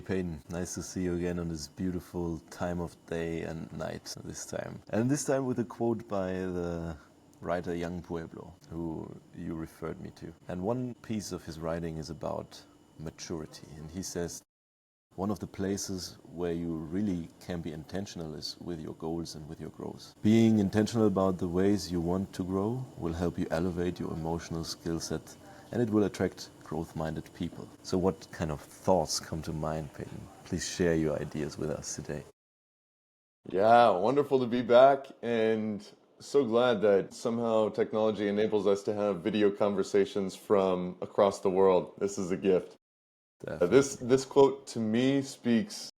Peyton, nice to see you again on this beautiful time of day and night this time. And this time with a quote by the writer Young Pueblo, who you referred me to. And one piece of his writing is about maturity. And he says, one of the places where you really can be intentional is with your goals and with your growth. Being intentional about the ways you want to grow will help you elevate your emotional skill set, and it will attract growth-minded people. So what kind of thoughts come to mind, Peyton? Please share your ideas with us today. Yeah, wonderful to be back, and so glad that somehow technology enables us to have video conversations from across the world. This is a gift. This quote to me speaks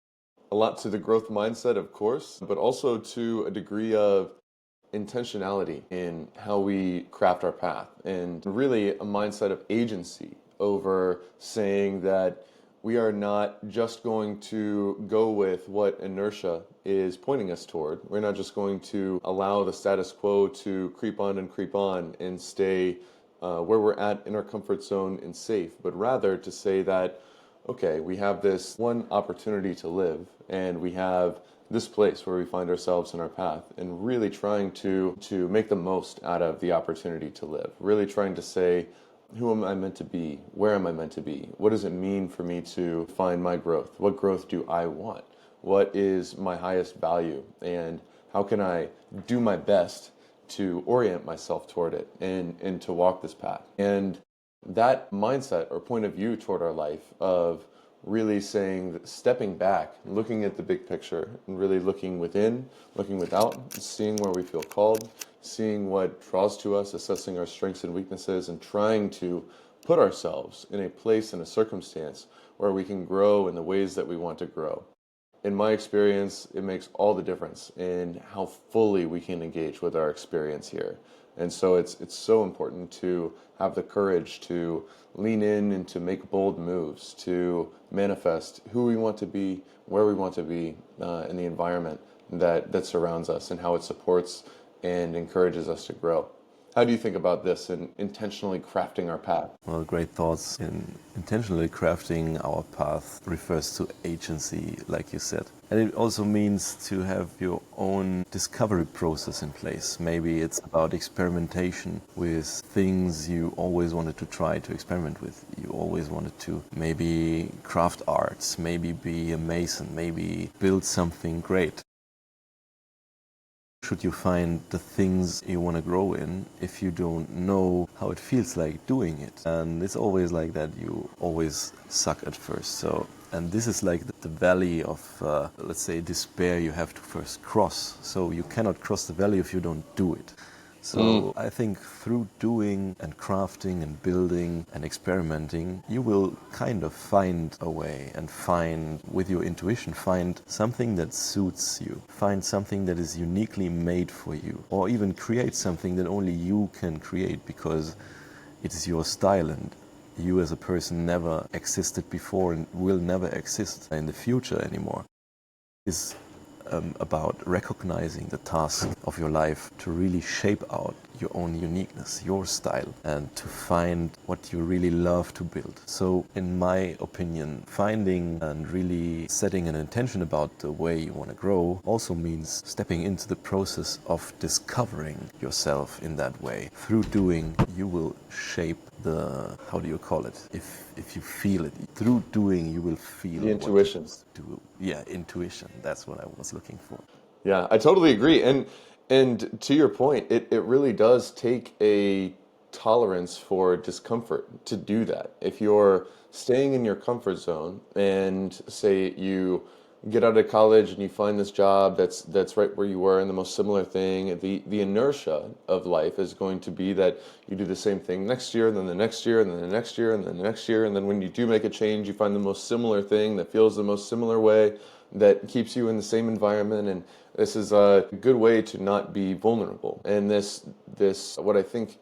a lot to the growth mindset, of course, but also to a degree of intentionality in how we craft our path, and really a mindset of agency over saying that we are not just going to go with what inertia is pointing us toward. We're not just going to allow the status quo to creep on and stay where we're at in our comfort zone and safe, but rather to say that, okay, we have this one opportunity to live, and we have this place where we find ourselves in our path, and really trying to make the most out of the opportunity to live. Really trying to say, who am I meant to be? Where am I meant to be? What does it mean for me to find my growth? What growth do I want? What is my highest value? And how can I do my best to orient myself toward it and to walk this path? And that mindset or point of view toward our life of really saying that stepping back, looking at the big picture, and really looking within, looking without, seeing where we feel called, seeing what draws to us, assessing our strengths and weaknesses, and trying to put ourselves in a place and a circumstance where we can grow in the ways that we want to grow. In my experience, it makes all the difference in how fully we can engage with our experience here. And so it's so important to have the courage to lean in and to make bold moves, to manifest who we want to be, where we want to be, in the environment that surrounds us, and how it supports and encourages us to grow. How do you think about this in intentionally crafting our path? Well, great thoughts. Intentionally crafting our path refers to agency, like you said. And it also means to have your own discovery process in place. Maybe it's about experimentation with things you always wanted to try to experiment with. You always wanted to maybe craft arts, maybe be a mason, maybe build something great. Should you find the things you want to grow in if you don't know how it feels like doing it? And it's always like that. You always suck at first. And this is like the valley of, let's say, despair you have to first cross. So you cannot cross the valley if you don't do it. So I think through doing and crafting and building and experimenting, you will kind of find a way and find, with your intuition, find something that suits you. Find something that is uniquely made for you. Or even create something that only you can create because it is your style, and you as a person never existed before and will never exist in the future anymore. It's about recognizing the task of your life to really shape out your own uniqueness, your style, and to find what you really love to build. So in my opinion, finding and really setting an intention about the way you want to grow also means stepping into the process of discovering yourself in that way. Through doing, you will shape the, how do you call it? If you feel it, through doing, you will feel The intuition. Yeah, intuition. That's what I was looking for. Yeah, I totally agree. And to your point, it really does take a tolerance for discomfort to do that. If you're staying in your comfort zone and say you get out of college and you find this job that's right where you were in the most similar thing, the inertia of life is going to be that you do the same thing next year, and then the next year, and then the next year, and then the next year, and then when you do make a change, you find the most similar thing that feels the most similar way, that keeps you in the same environment. And this is a good way to not be vulnerable. And this what I think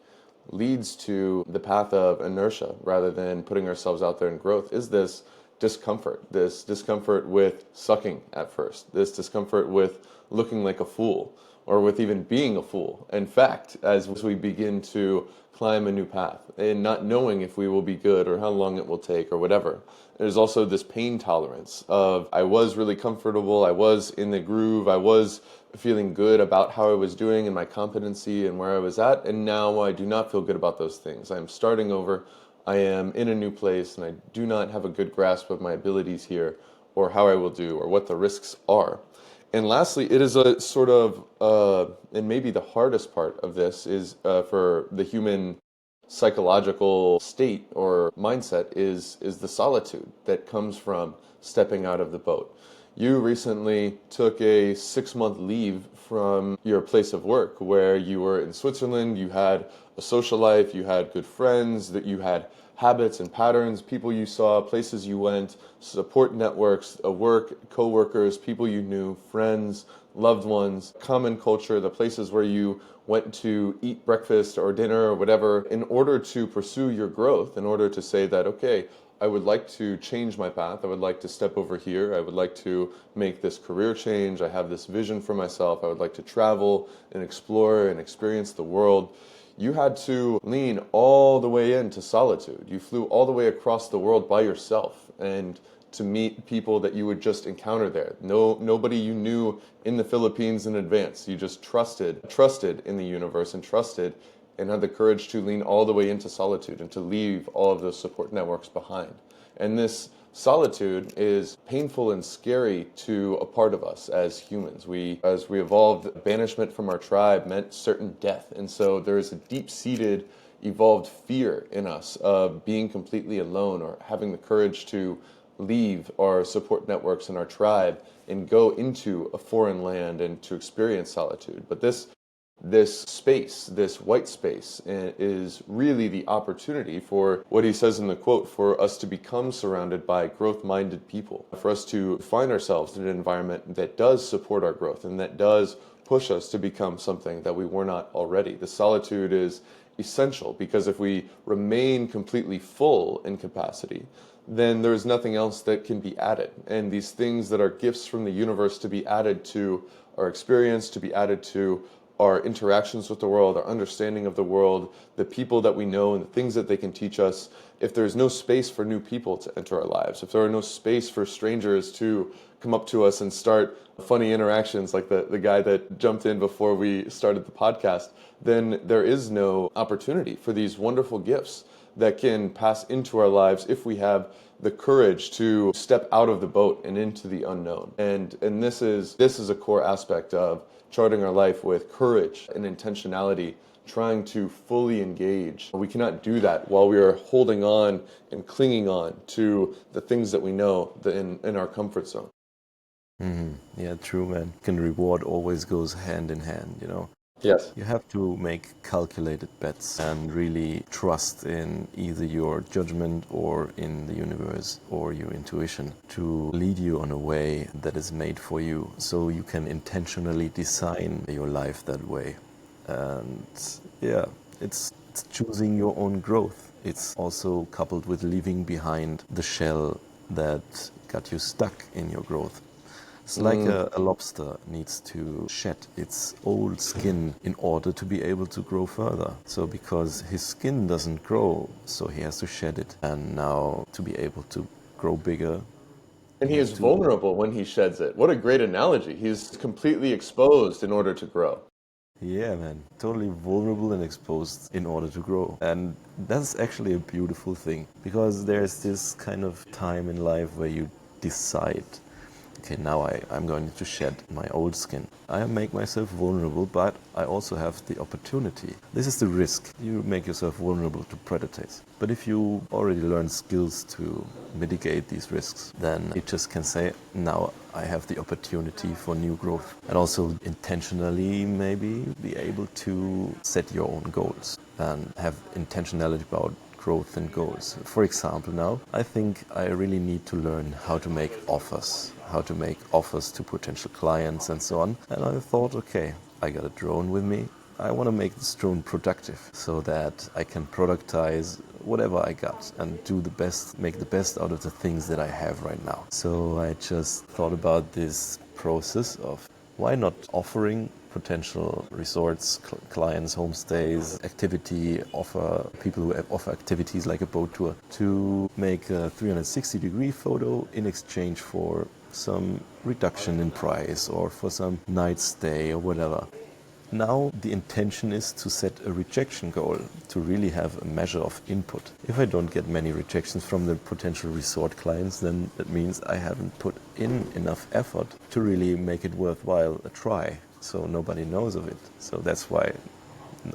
leads to the path of inertia rather than putting ourselves out there in growth is this discomfort with sucking at first, this discomfort with looking like a fool, or with even being a fool. In fact, as we begin to climb a new path and not knowing if we will be good or how long it will take or whatever, there's also this pain tolerance of I was really comfortable, I was in the groove, I was feeling good about how I was doing and my competency and where I was at, and now I do not feel good about those things. I'm starting over. I am in a new place and I do not have a good grasp of my abilities here or how I will do or what the risks are. And lastly, it is a sort of, and maybe the hardest part of this is for the human psychological state or mindset is the solitude that comes from stepping out of the boat. You recently took a 6-month leave from your place of work where you were in Switzerland, you had a social life, you had good friends, that you had habits and patterns, people you saw, places you went, support networks, work, co-workers, people you knew, friends, loved ones, common culture, the places where you went to eat breakfast or dinner or whatever, in order to pursue your growth, in order to say that, okay, I would like to change my path. I would like to step over here. I would like to make this career change. I have this vision for myself. I would like to travel and explore and experience the world. You had to lean all the way into solitude. You flew all the way across the world by yourself and to meet people that you would just encounter there. Nobody you knew in the Philippines in advance. You just trusted in the universe and trusted and had the courage to lean all the way into solitude and to leave all of those support networks behind. And this solitude is painful and scary to a part of us as humans. As we evolved, banishment from our tribe meant certain death. And so there is a deep-seated, evolved fear in us of being completely alone or having the courage to leave our support networks and our tribe and go into a foreign land and to experience solitude. But this space, this white space, is really the opportunity for what he says in the quote, for us to become surrounded by growth-minded people, for us to find ourselves in an environment that does support our growth and that does push us to become something that we were not already. The solitude is essential because if we remain completely full in capacity, then there's nothing else that can be added. And these things that are gifts from the universe to be added to our experience, to be added to our interactions with the world, our understanding of the world, the people that we know and the things that they can teach us, if there's no space for new people to enter our lives, if there are no space for strangers to come up to us and start funny interactions like the guy that jumped in before we started the podcast, then there is no opportunity for these wonderful gifts that can pass into our lives if we have the courage to step out of the boat and into the unknown. And this is a core aspect of charting our life with courage and intentionality, trying to fully engage. We cannot do that while we are holding on and clinging on to the things that we know in our comfort zone. Yeah, true, man. And reward always goes hand in hand, you know. Yes. You have to make calculated bets and really trust in either your judgment or in the universe or your intuition to lead you on a way that is made for you so you can intentionally design your life that way. And yeah, it's choosing your own growth. It's also coupled with leaving behind the shell that got you stuck in your growth. It's like a lobster needs to shed its old skin in order to be able to grow further. So because his skin doesn't grow, so he has to shed it. And now to be able to grow bigger. And he is vulnerable when he sheds it. What a great analogy. He's completely exposed in order to grow. Yeah, man. Totally vulnerable and exposed in order to grow. And that's actually a beautiful thing. Because there's this kind of time in life where you decide, okay, now I'm going to shed my old skin. I make myself vulnerable, but I also have the opportunity. This is the risk. You make yourself vulnerable to predators. But if you already learn skills to mitigate these risks, then you just can say, now I have the opportunity for new growth. And also intentionally maybe be able to set your own goals and have intentionality about growth and goals. For example, now I think I really need to learn how to make offers to potential clients and so on. And I thought, okay, I got a drone with me. I want to make this drone productive so that I can productize whatever I got and make the best out of the things that I have right now. So I just thought about this process of why not offering potential resorts, clients, homestays, activity offer, people who offer activities like a boat tour, to make a 360-degree photo in exchange for some reduction in price or for some night stay or whatever. Now the intention is to set a rejection goal, to really have a measure of input. If I don't get many rejections from the potential resort clients, then that means I haven't put in enough effort to really make it worthwhile a try. So nobody knows of it. So that's why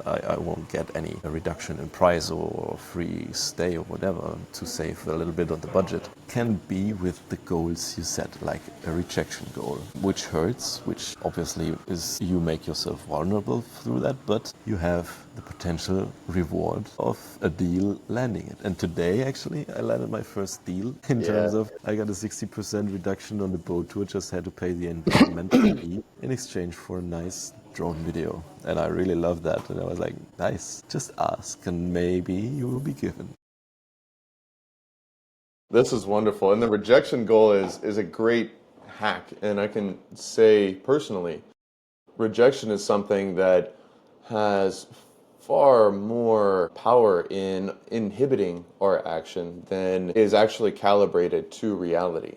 I won't get any reduction in price or free stay or whatever to save a little bit on the budget. Can be with the goals you set, like a rejection goal, which hurts, which obviously is you make yourself vulnerable through that, but you have the potential reward of a deal landing it. And today, actually, I landed my first deal in terms of I got a 60% reduction on the boat tour, just had to pay the environmental fee in exchange for a nice drone video. And I really loved that. And I was like, nice, just ask and maybe you will be given. This is wonderful. And the rejection goal is a great hack. And I can say personally, rejection is something that has far more power in inhibiting our action than is actually calibrated to reality.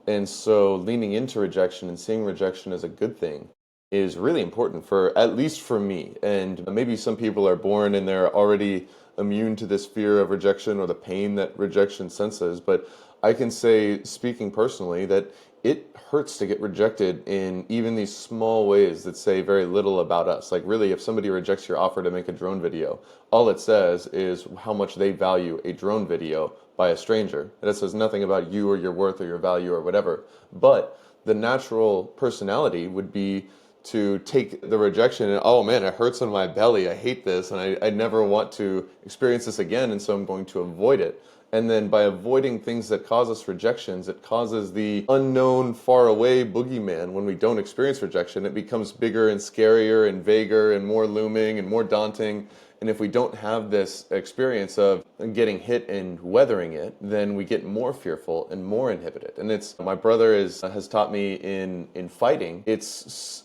And so leaning into rejection and seeing rejection as a good thing is really important, for at least for me. And maybe some people are born and they're already immune to this fear of rejection or the pain that rejection senses, but I can say, speaking personally, that it hurts to get rejected in even these small ways that say very little about us. Like really, if somebody rejects your offer to make a drone video, all it says is how much they value a drone video by a stranger. And it says nothing about you or your worth or your value or whatever. But the natural personality would be to take the rejection and, oh man, it hurts in my belly, I hate this, and I never want to experience this again, and so I'm going to avoid it. And then by avoiding things that cause us rejections, it causes the unknown, far away boogeyman. When we don't experience rejection, it becomes bigger and scarier and vaguer and more looming and more daunting. And if we don't have this experience of getting hit and weathering it, then we get more fearful and more inhibited. And it's, my brother has taught me in fighting, there's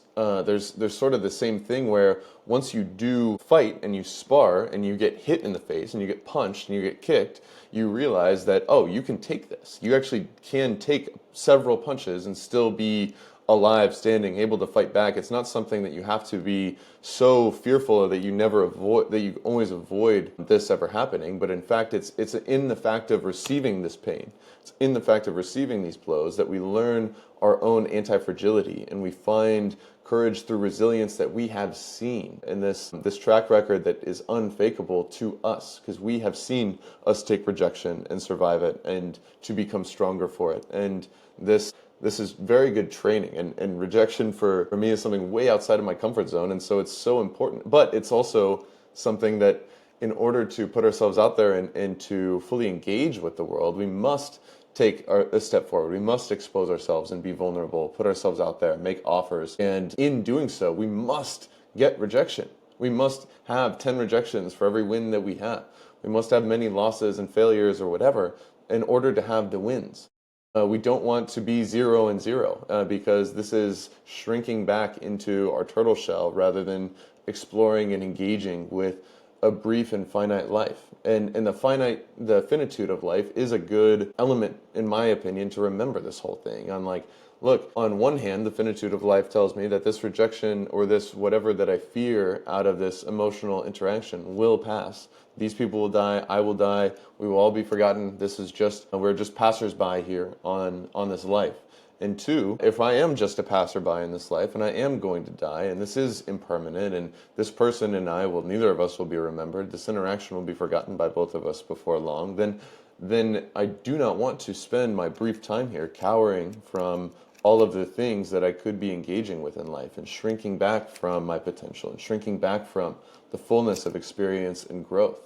sort of the same thing where once you do fight and you spar and you get hit in the face and you get punched and you get kicked, you realize that, oh, you can take this. You actually can take several punches and still be alive, standing, able to fight back. It's not something that you have to be so fearful of that you never avoid, that you always avoid this ever happening. But in fact, it's in the fact of receiving this pain. It's in the fact of receiving these blows that we learn our own anti-fragility, and we find courage through resilience that we have seen, and this track record that is unfakeable to us, because we have seen us take rejection and survive it and to become stronger for it. And this is very good training, and rejection for me is something way outside of my comfort zone, and so it's so important. But it's also something that in order to put ourselves out there and to fully engage with the world, we must take a step forward. We must expose ourselves and be vulnerable, put ourselves out there, make offers. And in doing so, we must get rejection. We must have 10 rejections for every win that we have. We must have many losses and failures or whatever in order to have the wins. We don't want to be 0 and 0 because this is shrinking back into our turtle shell rather than exploring and engaging with a brief and finite life. And the finitude of life is a good element, in my opinion, to remember this whole thing. I'm like, look, on one hand, the finitude of life tells me that this rejection or this whatever that I fear out of this emotional interaction will pass. These people will die, I will die, we will all be forgotten. We're just passersby here on this life. And two, if I am just a passerby in this life and I am going to die and this is impermanent and this person and neither of us will be remembered, this interaction will be forgotten by both of us before long, then I do not want to spend my brief time here cowering from all of the things that I could be engaging with in life and shrinking back from my potential and shrinking back from the fullness of experience and growth.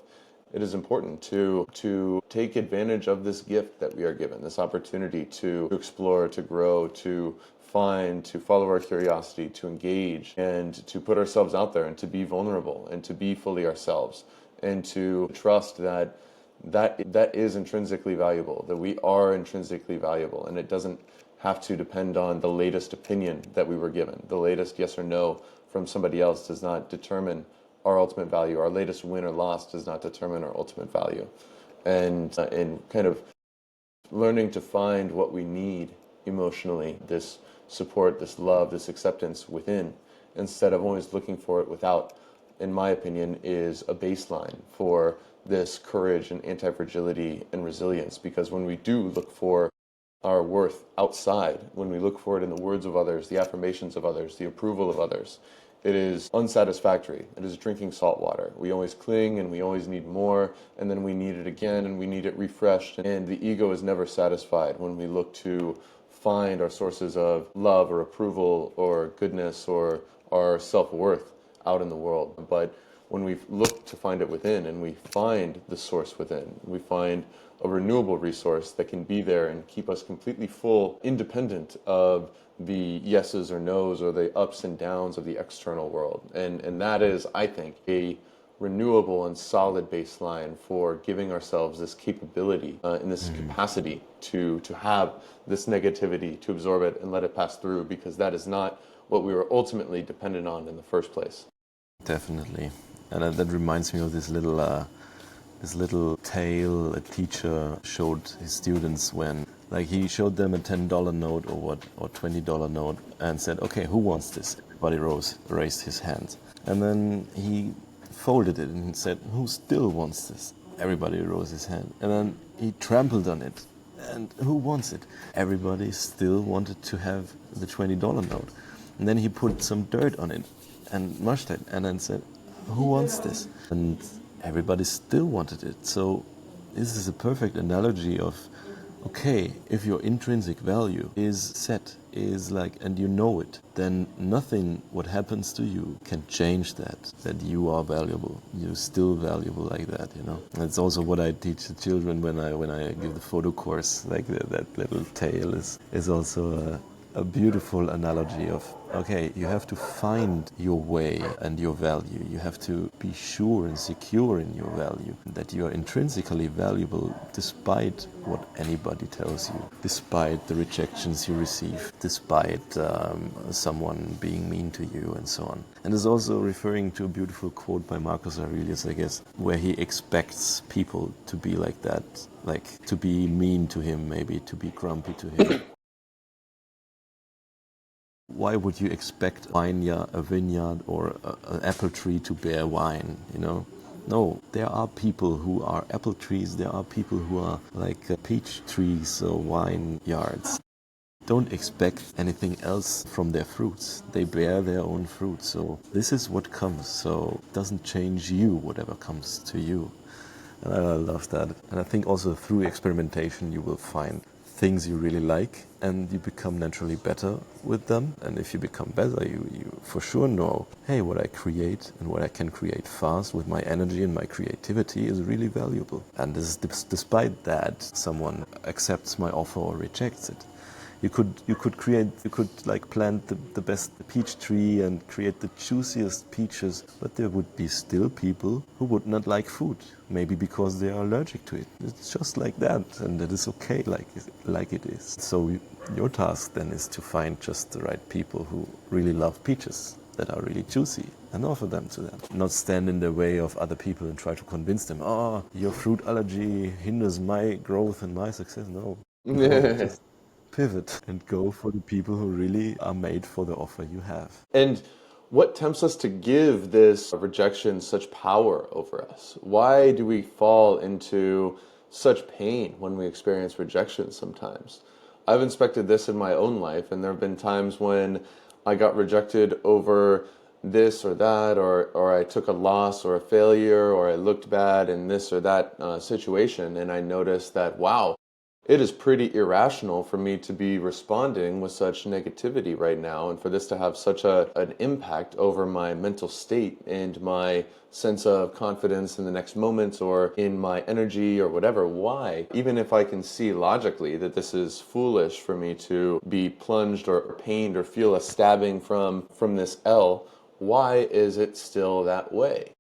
It is important to take advantage of this gift that we are given, this opportunity to explore, to grow, to find, to follow our curiosity, to engage, and to put ourselves out there and to be vulnerable and to be fully ourselves and to trust that is intrinsically valuable, that we are intrinsically valuable, and it doesn't have to depend on the latest opinion that we were given, the latest yes or no from somebody else does not determine our ultimate value. Our latest win or loss does not determine our ultimate value. And in kind of learning to find what we need emotionally, this support, this love, this acceptance within, instead of always looking for it without, in my opinion, is a baseline for this courage and anti-fragility and resilience. Because when we do look for our worth outside, when we look for it in the words of others, the affirmations of others, the approval of others, it is unsatisfactory. It is drinking salt water. We always cling and we always need more, and then we need it again and we need it refreshed. And the ego is never satisfied when we look to find our sources of love or approval or goodness or our self-worth out in the world. But when we look to find it within and we find the source within, we find a renewable resource that can be there and keep us completely full, independent of the yeses or nos or the ups and downs of the external world. And that is, I think, a renewable and solid baseline for giving ourselves this capability and this capacity to have this negativity, to absorb it and let it pass through, because that is not what we were ultimately dependent on in the first place. Definitely. And that reminds me of this little tale a teacher showed his students when, like, he showed them a $10 note or $20 note and said, okay, who wants this? Everybody raised his hand. And then he folded it and said, who still wants this? Everybody rose his hand. And then he trampled on it. And who wants it? Everybody still wanted to have the $20 note. And then he put some dirt on it and mushed it and then said, who wants this? And everybody still wanted it. So this is a perfect analogy of, okay, if your intrinsic value is set, is like, and you know it, then nothing what happens to you can change that you are valuable. You're still valuable like that, you know. That's also what I teach the children when I give the photo course. Like that little tale is also a beautiful analogy of, okay, you have to find your way and your value. You have to be sure and secure in your value, that you are intrinsically valuable despite what anybody tells you, despite the rejections you receive, despite someone being mean to you and so on. And it's also referring to a beautiful quote by Marcus Aurelius, I guess, where he expects people to be like that, like to be mean to him, maybe to be grumpy to him. Why would you expect a vineyard or an apple tree to bear wine, you know? No, there are people who are apple trees, there are people who are like peach trees or wine yards. Don't expect anything else from their fruits. They bear their own fruit. So this is what comes. So it doesn't change you, whatever comes to you. And I love that. And I think also through experimentation you will find things you really like and you become naturally better with them. And if you become better, you for sure know, hey, what I create and what I can create fast with my energy and my creativity is really valuable. And this is despite that someone accepts my offer or rejects it. You could like plant the best peach tree and create the juiciest peaches, but there would be still people who would not like food, maybe because they are allergic to it. It's just like that, and it is okay like it is. So your task then is to find just the right people who really love peaches that are really juicy and offer them to them. Not stand in the way of other people and try to convince them, oh, your fruit allergy hinders my growth and my success. No. Just pivot and go for the people who really are made for the offer you have. And what tempts us to give this rejection such power over us? Why do we fall into such pain when we experience rejection sometimes? I've inspected this in my own life, and there have been times when I got rejected over this or that, or I took a loss or a failure, or I looked bad in this or that situation, and I noticed that, wow, it is pretty irrational for me to be responding with such negativity right now, and for this to have such an impact over my mental state and my sense of confidence in the next moment or in my energy or whatever. Why? Even if I can see logically that this is foolish for me to be plunged or pained or feel a stabbing from this L, why is it still that way?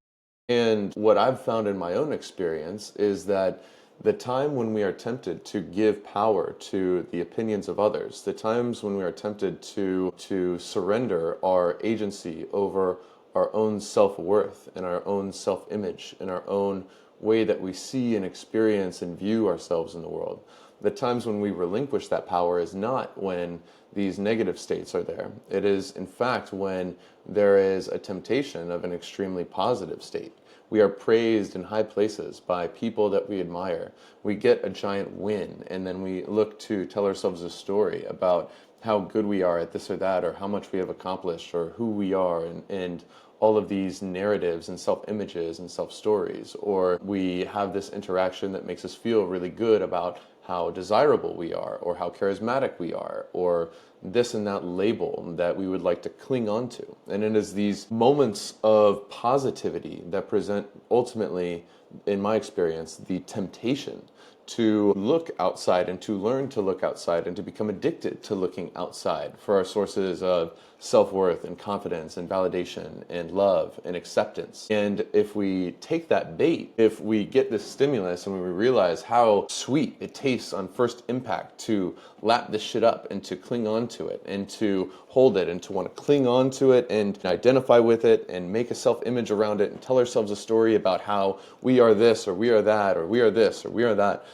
And what I've found in my own experience is that The time when we are tempted to give power to the opinions of others, the times when we are tempted to surrender our agency over our own self-worth and our own self-image and our own way that we see and experience and view ourselves in the world. The times when we relinquish that power is not when these negative states are there. It is, in fact, when there is a temptation of an extremely positive state. We are praised in high places by people that we admire. We get a giant win, and then we look to tell ourselves a story about how good we are at this or that, or how much we have accomplished, or who we are, and all of these narratives and self-images and self-stories. Or we have this interaction that makes us feel really good about how desirable we are, or how charismatic we are, or this and that label that we would like to cling on to. And it is these moments of positivity that present ultimately, in my experience, the temptation to look outside and to learn to look outside and to become addicted to looking outside for our sources of self-worth and confidence and validation and love and acceptance. And if we take that bait, if we get this stimulus and we realize how sweet it tastes on first impact to lap this shit up and to cling on to it and to hold it and to want to cling on to it and identify with it and make a self-image around it and tell ourselves a story about how we are this or we are that or we are this or we are that.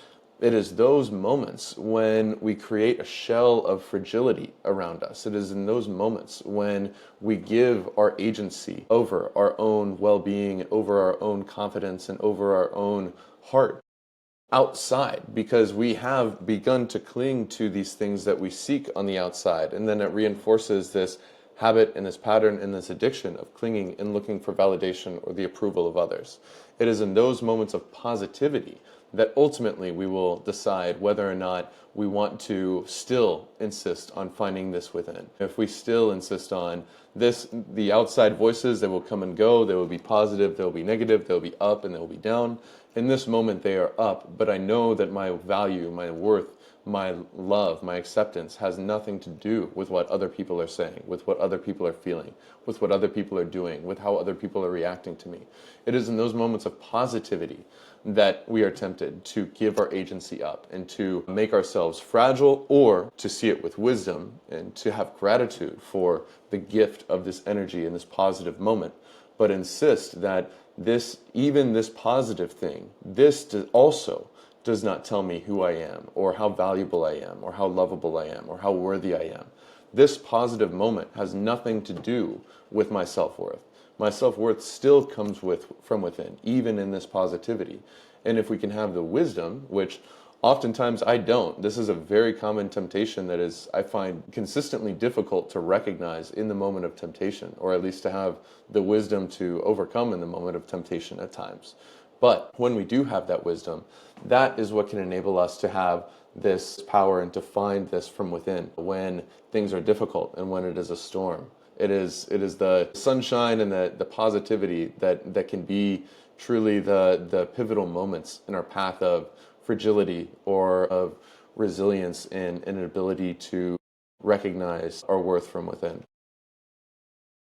It is those moments when we create a shell of fragility around us. It is in those moments when we give our agency over our own well-being, over our own confidence, and over our own heart outside, because we have begun to cling to these things that we seek on the outside. And then it reinforces this habit and this pattern and this addiction of clinging and looking for validation or the approval of others. It is in those moments of positivity that ultimately we will decide whether or not we want to still insist on finding this within. If we still insist on this, the outside voices, they will come and go, they will be positive, they will be negative, they will be up and they will be down. In this moment they are up, but I know that my value, my worth, my love, my acceptance has nothing to do with what other people are saying, with what other people are feeling, with what other people are doing, with how other people are reacting to me. It is in those moments of positivity that we are tempted to give our agency up and to make ourselves fragile, or to see it with wisdom and to have gratitude for the gift of this energy in this positive moment, but insist that this, even this positive thing, this also does not tell me who I am, or how valuable I am, or how lovable I am, or how worthy I am. This positive moment has nothing to do with my self-worth. My self-worth still comes from within, even in this positivity. And if we can have the wisdom, which oftentimes I don't, this is a very common temptation that is, I find, consistently difficult to recognize in the moment of temptation, or at least to have the wisdom to overcome in the moment of temptation at times. But when we do have that wisdom, that is what can enable us to have this power and to find this from within when things are difficult and when it is a storm. It is the sunshine and the positivity that can be truly the pivotal moments in our path of fragility or of resilience and an ability to recognize our worth from within.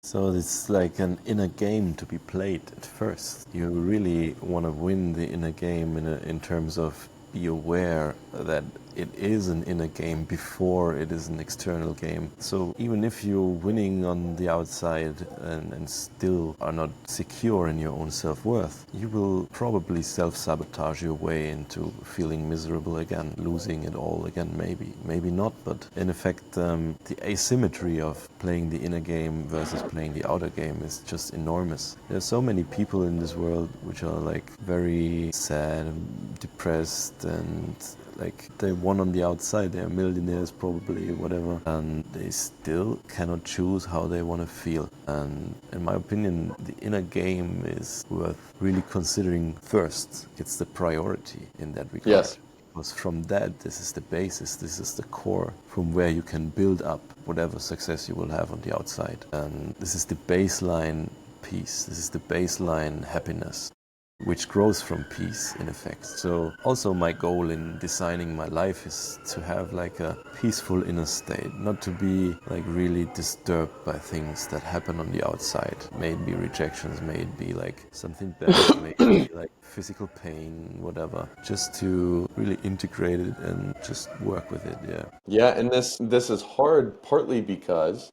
So it's like an inner game to be played at first. You really want to win the inner game in terms of be aware that it is an inner game before it is an external game. So even if you're winning on the outside and still are not secure in your own self-worth, you will probably self-sabotage your way into feeling miserable again, losing it all again, maybe not, but in effect the asymmetry of playing the inner game versus playing the outer game is just enormous. There's so many people in this world which are like very sad and depressed, and like they won on the outside, they're millionaires probably, whatever, and they still cannot choose how they want to feel. And in my opinion, the inner game is worth really considering first. It's the priority in that regard. Yes. Because from that, this is the basis, this is the core from where you can build up whatever success you will have on the outside. And this is the baseline peace, this is the baseline happiness. which grows from peace in effect. So also my goal in designing my life is to have like a peaceful inner state, not to be like really disturbed by things that happen on the outside. May it be rejections, may it be like something bad, may it be like physical pain, whatever. Just to really integrate it and just work with it, yeah. Yeah, and this is hard partly because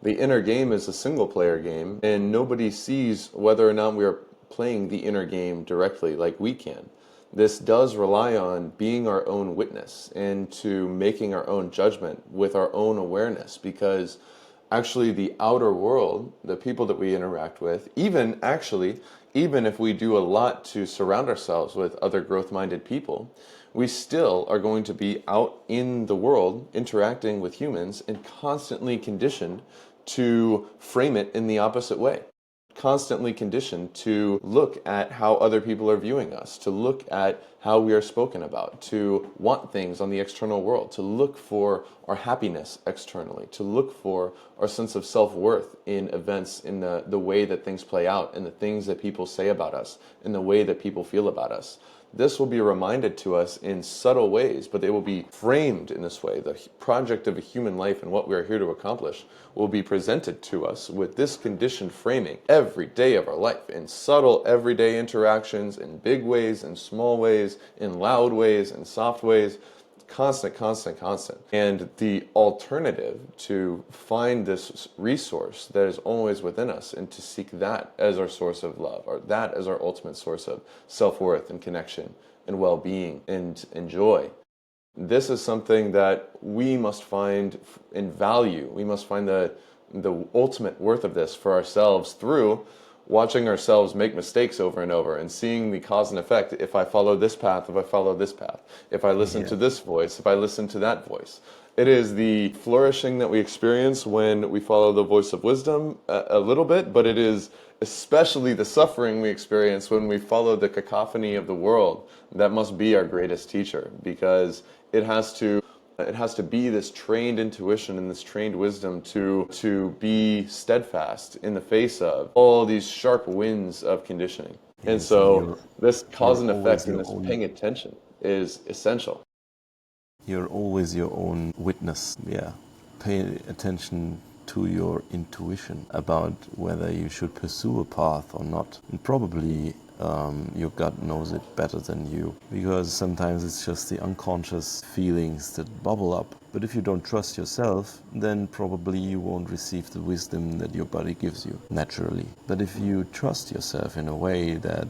the inner game is a single player game, and nobody sees whether or not we are playing the inner game directly like we can. This does rely on being our own witness and to making our own judgment with our own awareness, because actually the outer world, the people that we interact with, even if we do a lot to surround ourselves with other growth-minded people, we still are going to be out in the world interacting with humans and constantly conditioned to frame it in the opposite way. Constantly conditioned to look at how other people are viewing us, to look at how we are spoken about, to want things on the external world, to look for our happiness externally, to look for our sense of self-worth in events, in the way that things play out, in the things that people say about us, in the way that people feel about us. This will be reminded to us in subtle ways, but they will be framed in this way. The project of a human life and what we are here to accomplish will be presented to us with this conditioned framing every day of our life, in subtle everyday interactions, in big ways, in small ways, in loud ways, in soft ways. Constant, constant, constant. And the alternative to find this resource that is always within us and to seek that as our source of love, or that as our ultimate source of self-worth and connection and well-being and joy. This is something that we must find in value. We must find the ultimate worth of this for ourselves through watching ourselves make mistakes over and over and seeing the cause and effect. If I follow this path, if I follow this path, if I listen to this voice, if I listen to that voice. It is the flourishing that we experience when we follow the voice of wisdom a little bit, but it is especially the suffering we experience when we follow the cacophony of the world. That must be our greatest teacher, because it has to be this trained intuition and this trained wisdom to be steadfast in the face of all these sharp winds of conditioning. And Yes, so this cause and always effect and your this own. paying attention is essential. You're always your own witness. Yeah. Pay attention to your intuition about whether you should pursue a path or not. And probably your gut knows it better than you, because sometimes it's just the unconscious feelings that bubble up. But if you don't trust yourself, then probably you won't receive the wisdom that your body gives you naturally. But if you trust yourself in a way that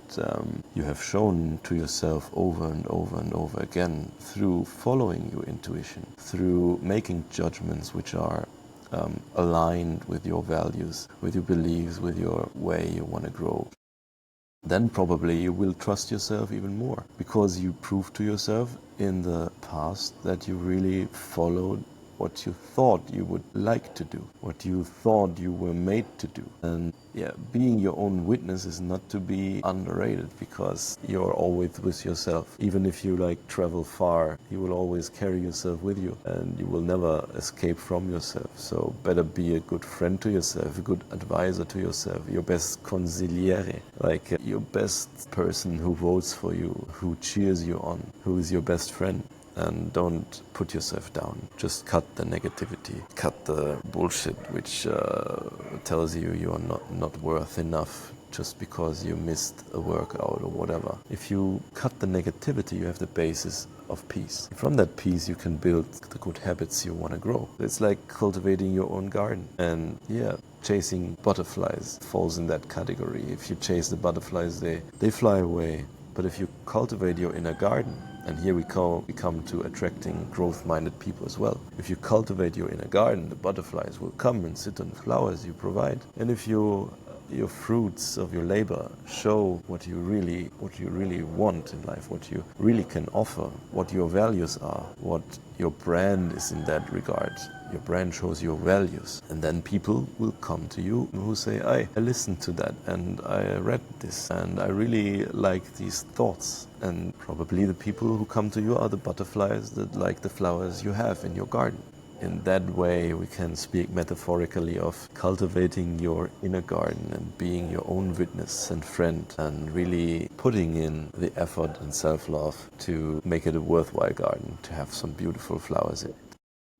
you have shown to yourself over and over and over again through following your intuition, through making judgments which are aligned with your values, with your beliefs, with your way you want to grow, then probably you will trust yourself even more, because you proved to yourself in the past that you really followed what you thought you would like to do, what you thought you were made to do. And yeah, being your own witness is not to be underrated, because you're always with yourself. Even if you like travel far, you will always carry yourself with you and you will never escape from yourself. So better be a good friend to yourself, a good advisor to yourself, your best consigliere, like your best person who votes for you, who cheers you on, who is your best friend. And don't put yourself down. Just cut the negativity, cut the bullshit which tells you you are not worth enough just because you missed a workout or whatever. If you cut the negativity, you have the basis of peace. From that peace, you can build the good habits you want to grow. It's like cultivating your own garden. And yeah, chasing butterflies falls in that category. If you chase the butterflies, they fly away. But if you cultivate your inner garden, and here we come to attracting growth-minded people as well. If you cultivate your inner garden, the butterflies will come and sit on the flowers you provide. And if your fruits of your labor show what you really want in life, what you really can offer, what your values are, what your brand is in that regard. Your brand shows your values, and then people will come to you who say, I listened to that and I read this and I really like these thoughts. And probably the people who come to you are the butterflies that like the flowers you have in your garden. in that way, we can speak metaphorically of cultivating your inner garden and being your own witness and friend, and really putting in the effort and self-love to make it a worthwhile garden, to have some beautiful flowers in it.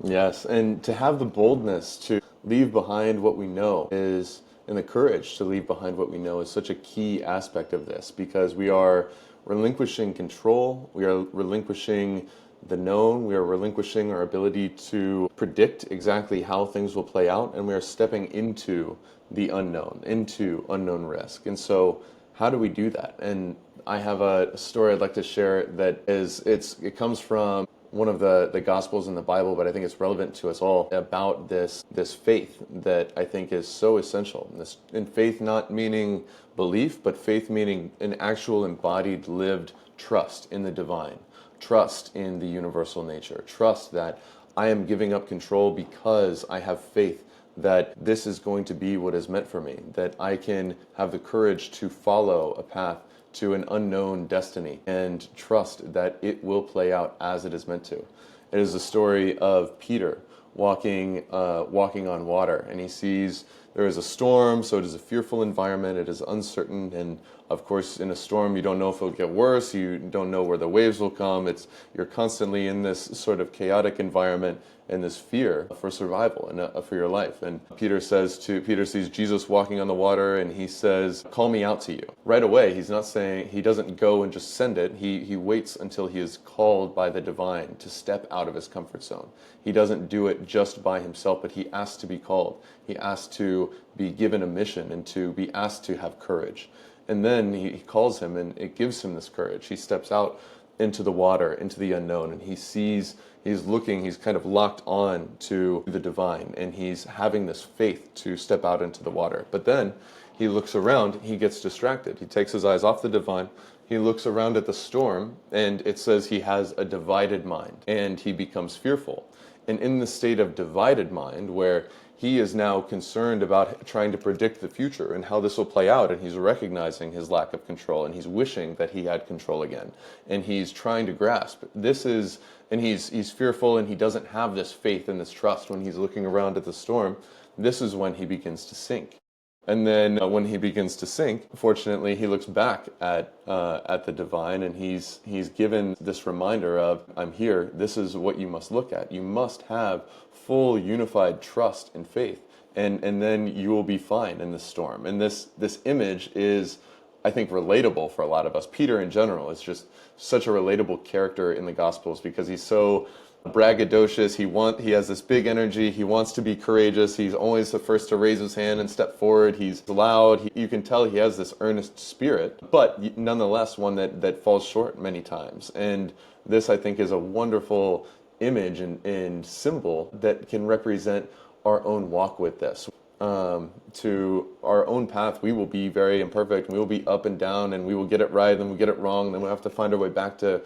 Yes, and to have the boldness to leave behind what we know is, and the courage to leave behind what we know is such a key aspect of this, because we are relinquishing control, we are relinquishing the known, we are relinquishing our ability to predict exactly how things will play out, and we are stepping into the unknown, into unknown risk. And so, how do we do that? And I have a story I'd like to share that it comes from one of the Gospels in the Bible, but I think it's relevant to us all, about this faith that I think is so essential. And faith not meaning belief, but faith meaning an actual embodied, lived trust in the divine, trust in the universal nature, trust that I am giving up control because I have faith that this is going to be what is meant for me, that I can have the courage to follow a path to an unknown destiny and trust that it will play out as it is meant to. It is the story of Peter walking on water, and he sees there is a storm, so it is a fearful environment, it is uncertain, and of course in a storm you don't know if it'll get worse, you don't know where the waves will come, you're constantly in this sort of chaotic environment and this fear for survival and for your life. And Peter sees Jesus walking on the water, and he says, "Call me out to you." Right away, he's not saying, he doesn't go and just send it. He waits until he is called by the divine to step out of his comfort zone. He doesn't do it just by himself, but he asks to be called. He asks to be given a mission and to be asked to have courage. And then he calls him, and it gives him this courage. He steps out into the water, into the unknown, and he's kind of locked on to the divine, and he's having this faith to step out into the water. But then he looks around, he gets distracted. He takes his eyes off the divine, he looks around at the storm, and it says he has a divided mind, and he becomes fearful. And in the state of divided mind, where he is now concerned about trying to predict the future and how this will play out, and he's recognizing his lack of control, and he's wishing that he had control again, and he's trying to grasp and he's fearful, and he doesn't have this faith and this trust. When he's looking around at the storm, this is when he begins to sink. And then when he begins to sink, fortunately, he looks back at the divine, and he's given this reminder of, I'm here. This is what you must look at. You must have full unified trust and faith, and then you will be fine in this storm. And this image is, I think, relatable for a lot of us. Peter in general is just such a relatable character in the Gospels because he's so braggadocious. He has this big energy. He wants to be courageous. He's always the first to raise his hand and step forward. He's loud. You can tell he has this earnest spirit, but nonetheless one that falls short many times. And this, I think, is a wonderful image and symbol that can represent our own walk with this. To our own path, we will be very imperfect. We will be up and down, and we will get it right, then we get it wrong, then we'll have to find our way back to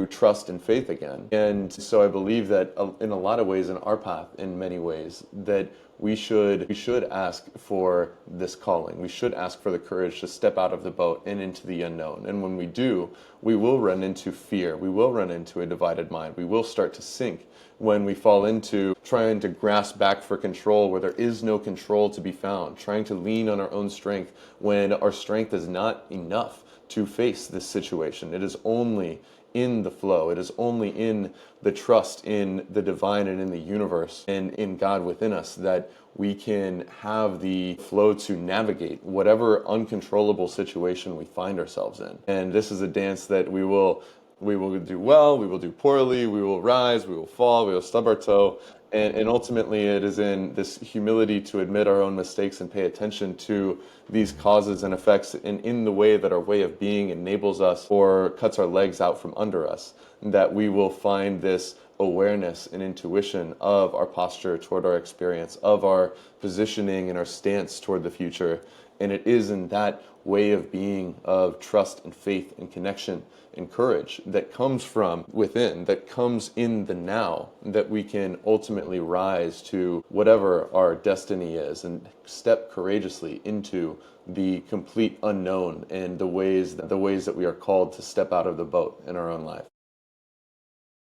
trust and faith again. And so I believe that in a lot of ways, in our path, in many ways, that we should ask for this calling. We should ask for the courage to step out of the boat and into the unknown. And when we do, we will run into fear. We will run into a divided mind. We will start to sink when we fall into trying to grasp back for control where there is no control to be found, trying to lean on our own strength when our strength is not enough to face this situation. It is only in the flow. It is only in the trust in the divine and in the universe and in God within us that we can have the flow to navigate whatever uncontrollable situation we find ourselves in. And this is a dance that we will do well, we will do poorly, we will rise, we will fall, we will stub our toe. And ultimately it is in this humility to admit our own mistakes and pay attention to these causes and effects and in the way that our way of being enables us or cuts our legs out from under us, that we will find this awareness and intuition of our posture toward our experience, of our positioning and our stance toward the future. And it is in that way of being of trust and faith and connection and courage that comes from within, that comes in the now, that we can ultimately rise to whatever our destiny is and step courageously into the complete unknown and the ways that we are called to step out of the boat in our own life.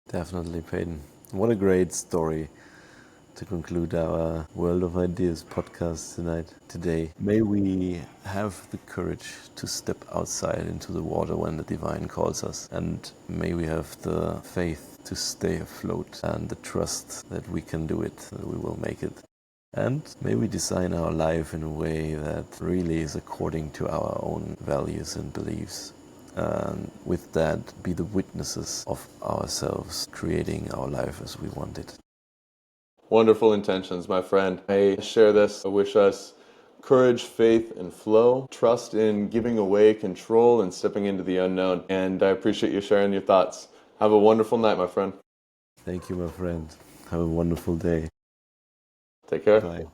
Definitely, Peyton. What a great story. to conclude our World of Ideas podcast today. May we have the courage to step outside into the water when the divine calls us, and may we have the faith to stay afloat and the trust that we can do it, that we will make it. And may we design our life in a way that really is according to our own values and beliefs. And with that, be the witnesses of ourselves, creating our life as we want it. Wonderful intentions, my friend. I share this. I wish us courage, faith, and flow, trust in giving away control and stepping into the unknown. And I appreciate you sharing your thoughts. Have a wonderful night, my friend. Thank you, my friend. Have a wonderful day. Take care. Bye.